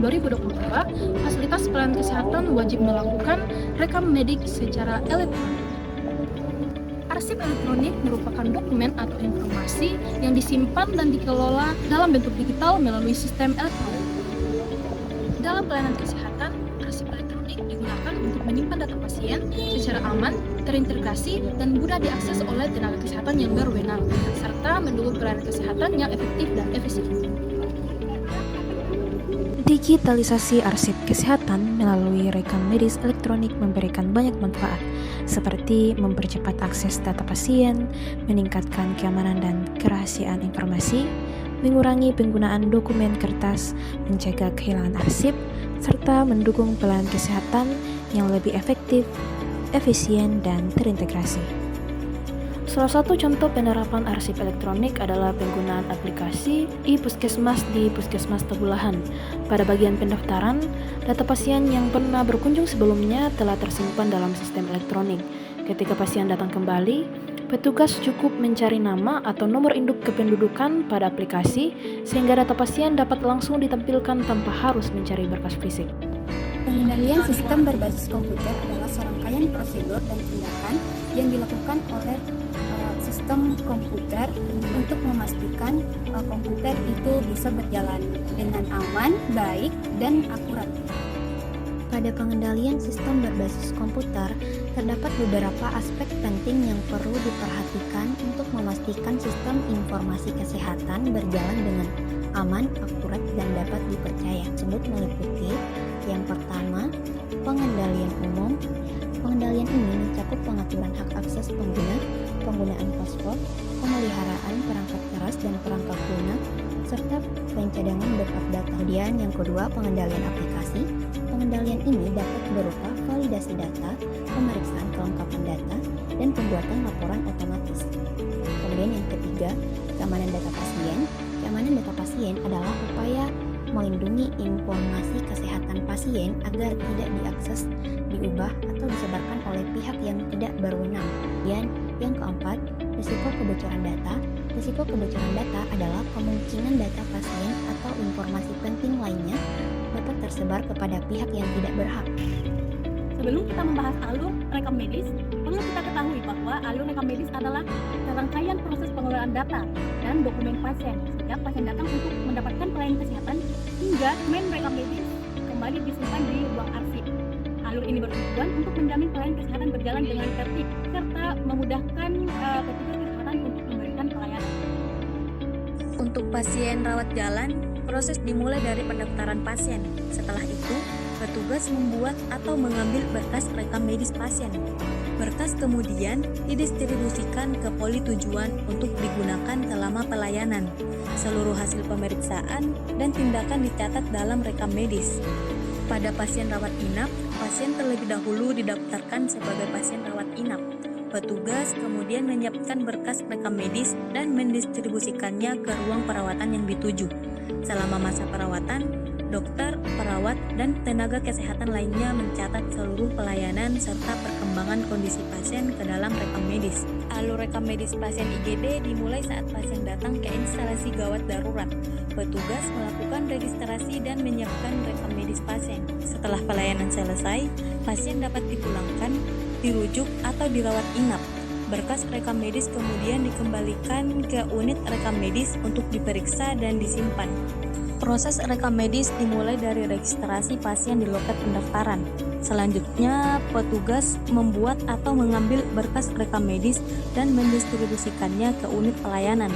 2022, fasilitas pelayanan kesehatan wajib melakukan rekam medik secara elektronik. Arsip elektronik merupakan dokumen atau informasi yang disimpan dan dikelola dalam bentuk digital melalui sistem elektronik. Dalam pelayanan kesehatan, arsip elektronik digunakan untuk menyimpan data pasien secara aman, terintegrasi, dan mudah diakses oleh tenaga kesehatan yang berwenang, serta mendukung pelayanan kesehatan yang efektif dan efisien. Digitalisasi arsip kesehatan melalui rekam medis elektronik memberikan banyak manfaat, seperti mempercepat akses data pasien, meningkatkan keamanan dan kerahasiaan informasi, mengurangi penggunaan dokumen kertas, mencegah kehilangan arsip, serta mendukung pelayanan kesehatan yang lebih efektif, efisien, dan terintegrasi. Salah satu contoh penerapan arsip elektronik adalah penggunaan aplikasi e-Puskesmas di Puskesmas Tabulahan. Pada bagian pendaftaran, data pasien yang pernah berkunjung sebelumnya telah tersimpan dalam sistem elektronik. Ketika pasien datang kembali, petugas cukup mencari nama atau nomor induk kependudukan pada aplikasi sehingga data pasien dapat langsung ditampilkan tanpa harus mencari berkas fisik. Pengendalian sistem berbasis komputer adalah serangkaian prosedur dan tindakan yang dilakukan oleh sistem komputer untuk memastikan komputer itu bisa berjalan dengan aman, baik, dan akurat. Pada pengendalian sistem berbasis komputer, terdapat beberapa aspek penting yang perlu diperhatikan untuk memastikan sistem informasi kesehatan berjalan dengan aman, akurat, dan dapat dipercaya. Tersebut meliputi yang pertama, pengendalian umum. Pengendalian ini mencakup pengaturan hak akses pengguna, penggunaan password, pemeliharaan perangkat keras dan perangkat lunak, serta pencadangan backup data. Kemudian yang kedua, pengendalian aplikasi. Pengendalian ini dapat berupa validasi data, pemeriksaan kelengkapan data, dan pembuatan laporan otomatis. Kemudian yang ketiga, keamanan data pasien. Keamanan data pasien adalah upaya melindungi informasi kesehatan pasien agar tidak diakses, diubah, atau disebarkan oleh pihak yang tidak berwenang. Dan yang keempat, risiko kebocoran data. Risiko kebocoran data adalah kemungkinan data pasien atau informasi penting lainnya dapat tersebar kepada pihak yang tidak berhak. Sebelum kita membahas alur rekam medis, perlu kita ketahui bahwa alur rekam medis adalah serangkaian proses pengelolaan data dan dokumen pasien sejak pasien datang untuk mendapatkan pelayanan kesehatan hingga dokumen rekam medis kembali disimpan di ruang arsip. Alur ini bertujuan untuk menjamin pelayanan kesehatan berjalan dengan tertib serta memudahkan petugas kesehatan untuk memberikan pelayanan. Untuk pasien rawat jalan, proses dimulai dari pendaftaran pasien. Setelah itu, petugas membuat atau mengambil berkas rekam medis pasien. Berkas kemudian didistribusikan ke poli tujuan untuk digunakan selama pelayanan. Seluruh hasil pemeriksaan dan tindakan dicatat dalam rekam medis. Pada pasien rawat inap, pasien terlebih dahulu didaftarkan sebagai pasien rawat inap. Petugas kemudian menyiapkan berkas rekam medis dan mendistribusikannya ke ruang perawatan yang dituju. Selama masa perawatan, dokter, perawat, dan tenaga kesehatan lainnya mencatat seluruh pelayanan serta perkembangan kondisi pasien ke dalam rekam medis. Alur rekam medis pasien IGD dimulai saat pasien datang ke instalasi gawat darurat. Petugas melakukan registrasi dan menyiapkan rekam medis pasien. Setelah pelayanan selesai, pasien dapat dipulangkan, dirujuk, atau dirawat inap. Berkas rekam medis kemudian dikembalikan ke unit rekam medis untuk diperiksa dan disimpan. Proses rekam medis dimulai dari registrasi pasien di loket pendaftaran. Selanjutnya, petugas membuat atau mengambil berkas rekam medis dan mendistribusikannya ke unit pelayanan.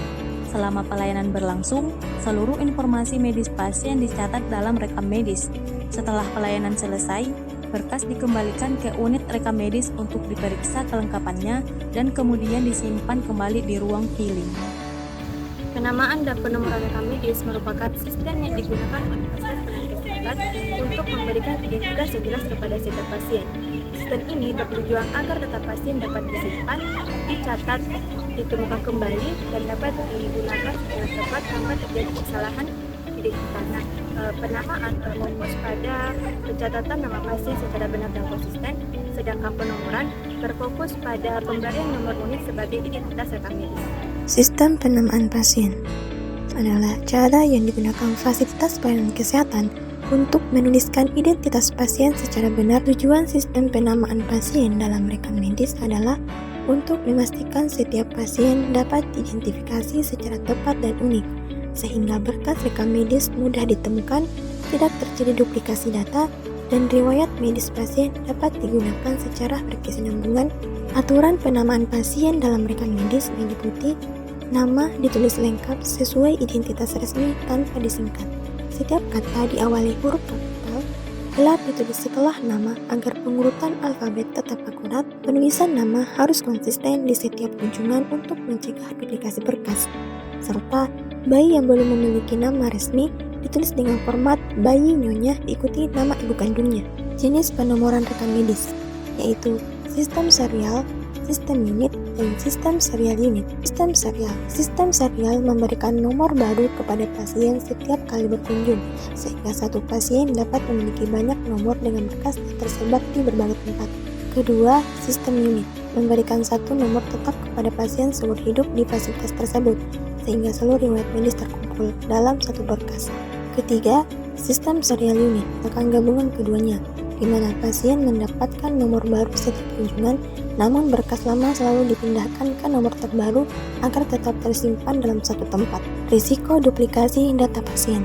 Selama pelayanan berlangsung, seluruh informasi medis pasien dicatat dalam rekam medis. Setelah pelayanan selesai, berkas dikembalikan ke unit rekam medis untuk diperiksa kelengkapannya dan kemudian disimpan kembali di ruang filing. Penamaan dan penomoran rekam medis merupakan sistem yang digunakan oleh petugas kesehatan untuk memberikan identitas yang jelas kepada setiap pasien. Sistem ini bertujuan agar data pasien dapat disimpan, dicatat, ditemukan kembali, dan dapat digunakan secara tepat tanpa terjadi kesalahan identitas. Penamaan berfokus pada pencatatan nama pasien secara benar dan konsisten, sedangkan penomoran berfokus pada pemberian nomor unit sebagai identitas rekam medis. Sistem penamaan pasien adalah cara yang digunakan fasilitas pelayanan kesehatan untuk menuliskan identitas pasien secara benar. Tujuan sistem penamaan pasien dalam rekam medis adalah untuk memastikan setiap pasien dapat diidentifikasi secara tepat dan unik, sehingga berkas rekam medis mudah ditemukan, tidak terjadi duplikasi data, dan riwayat medis pasien dapat digunakan secara berkesinambungan. Aturan penamaan pasien dalam rekam medis meliputi nama ditulis lengkap sesuai identitas resmi tanpa disingkat. Setiap kata diawali huruf kapital, gelar ditulis setelah nama agar pengurutan alfabet tetap akurat. Penulisan nama harus konsisten di setiap kunjungan untuk mencegah duplikasi berkas. Serta bayi yang belum memiliki nama resmi ditulis dengan format bayi nyonya diikuti nama ibu kandungnya. Jenis penomoran rekam medis yaitu sistem serial, sistem unit, dan sistem serial unit. Sistem serial memberikan nomor baru kepada pasien setiap kali berkunjung, sehingga satu pasien dapat memiliki banyak nomor dengan berkas tersebar di berbagai tempat. Kedua, sistem unit memberikan satu nomor tetap kepada pasien seumur hidup di fasilitas tersebut, sehingga seluruh riwayat medis terkumpul dalam satu berkas. Ketiga, sistem serial unit akan gabungan keduanya, di mana pasien mendapatkan nomor baru setiap kunjungan, namun berkas lama selalu dipindahkan ke nomor terbaru agar tetap tersimpan dalam satu tempat. Risiko duplikasi data pasien.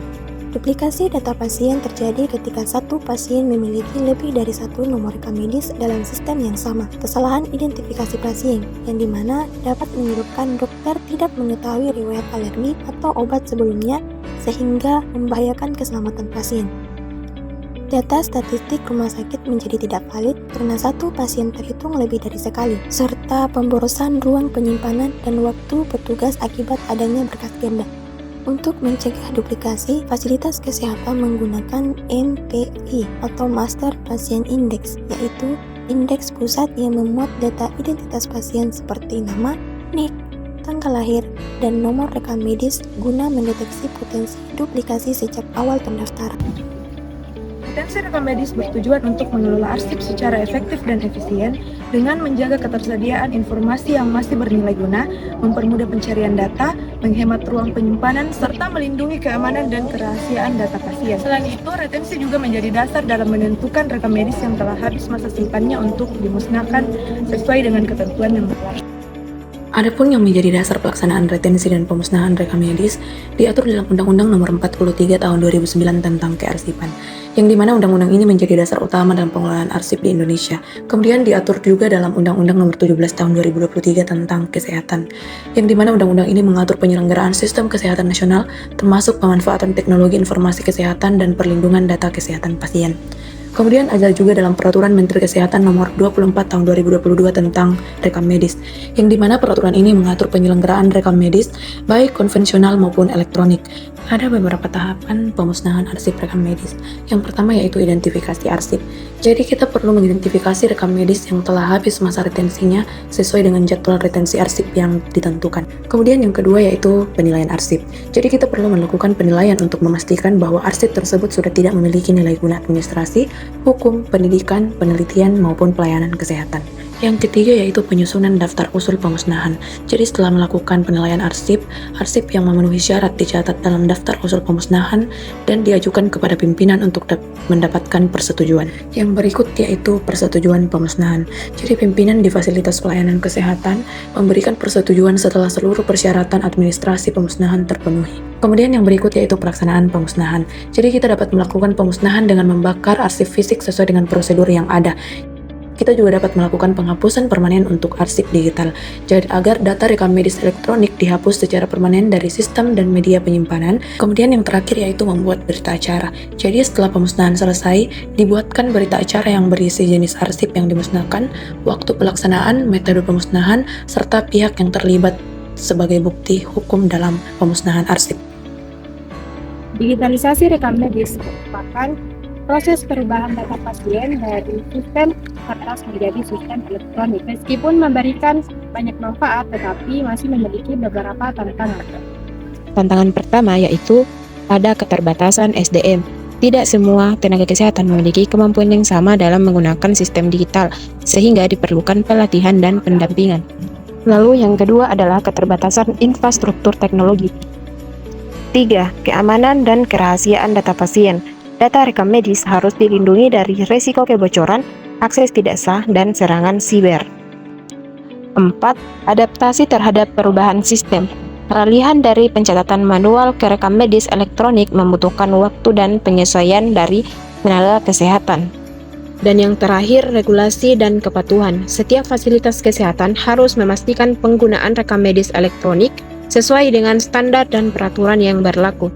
Duplikasi data pasien terjadi ketika satu pasien memiliki lebih dari satu nomor rekam medis dalam sistem yang sama. Kesalahan identifikasi pasien, yang dimana dapat menyebabkan dokter tidak mengetahui riwayat alergi atau obat sebelumnya, sehingga membahayakan keselamatan pasien. Data statistik rumah sakit menjadi tidak valid karena satu pasien terhitung lebih dari sekali, serta pemborosan ruang penyimpanan dan waktu petugas akibat adanya berkas ganda. Untuk mencegah duplikasi, fasilitas kesehatan menggunakan MPI atau Master Patient Index, yaitu indeks pusat yang memuat data identitas pasien seperti nama, NIK, tanggal lahir, dan nomor rekam medis guna mendeteksi potensi duplikasi sejak awal pendaftaran. Retensi rekam medis bertujuan untuk mengelola arsip secara efektif dan efisien dengan menjaga ketersediaan informasi yang masih bernilai guna, mempermudah pencarian data, menghemat ruang penyimpanan, serta melindungi keamanan dan kerahasiaan data pasien. Selain itu, retensi juga menjadi dasar dalam menentukan rekam medis yang telah habis masa simpannya untuk dimusnahkan sesuai dengan ketentuan yang berlaku. Adapun yang menjadi dasar pelaksanaan retensi dan pemusnahan rekam medis diatur dalam Undang-Undang Nomor 43 Tahun 2009 tentang kearsipan, yang dimana undang-undang ini menjadi dasar utama dalam pengelolaan arsip di Indonesia. Kemudian diatur juga dalam Undang-Undang Nomor 17 Tahun 2023 tentang kesehatan, yang dimana undang-undang ini mengatur penyelenggaraan sistem kesehatan nasional, termasuk pemanfaatan teknologi informasi kesehatan dan perlindungan data kesehatan pasien. Kemudian ada juga dalam Peraturan Menteri Kesehatan Nomor 24 Tahun 2022 tentang rekam medis, yang dimana peraturan ini mengatur penyelenggaraan rekam medis baik konvensional maupun elektronik. Ada beberapa tahapan pemusnahan arsip rekam medis. Yang pertama yaitu identifikasi arsip. Jadi kita perlu mengidentifikasi rekam medis yang telah habis masa retensinya sesuai dengan jadwal retensi arsip yang ditentukan. Kemudian yang kedua yaitu penilaian arsip. Jadi kita perlu melakukan penilaian untuk memastikan bahwa arsip tersebut sudah tidak memiliki nilai guna administrasi, hukum, pendidikan, penelitian, maupun pelayanan kesehatan. Yang ketiga yaitu penyusunan daftar usul pemusnahan. Jadi setelah melakukan penilaian arsip yang memenuhi syarat dicatat dalam daftar usul pemusnahan dan diajukan kepada pimpinan untuk mendapatkan persetujuan. Yang berikut yaitu persetujuan pemusnahan. Jadi pimpinan di fasilitas pelayanan kesehatan memberikan persetujuan setelah seluruh persyaratan administrasi pemusnahan terpenuhi. Kemudian yang berikut yaitu pelaksanaan pemusnahan. Jadi kita dapat melakukan pemusnahan dengan membakar arsip fisik sesuai dengan prosedur yang ada. Kita juga dapat melakukan penghapusan permanen untuk arsip digital, jadi agar data rekam medis elektronik dihapus secara permanen dari sistem dan media penyimpanan. Kemudian yang terakhir yaitu membuat berita acara. Jadi setelah pemusnahan selesai, dibuatkan berita acara yang berisi jenis arsip yang dimusnahkan, waktu pelaksanaan, metode pemusnahan, serta pihak yang terlibat sebagai bukti hukum dalam pemusnahan arsip. Digitalisasi rekam medis merupakan proses perubahan data pasien dari sistem kertas menjadi sistem elektronik. Meskipun memberikan banyak manfaat, tetapi masih memiliki beberapa tantangan. Tantangan pertama yaitu pada keterbatasan SDM. Tidak semua tenaga kesehatan memiliki kemampuan yang sama dalam menggunakan sistem digital, sehingga diperlukan pelatihan dan pendampingan. Lalu yang kedua adalah keterbatasan infrastruktur teknologi. 3. Keamanan dan kerahasiaan data pasien. Data rekam medis harus dilindungi dari risiko kebocoran, akses tidak sah, dan serangan siber. 4. Adaptasi terhadap perubahan sistem. Peralihan dari pencatatan manual ke rekam medis elektronik membutuhkan waktu dan penyesuaian dari tenaga kesehatan. Dan yang terakhir, regulasi dan kepatuhan. Setiap fasilitas kesehatan harus memastikan penggunaan rekam medis elektronik sesuai dengan standar dan peraturan yang berlaku.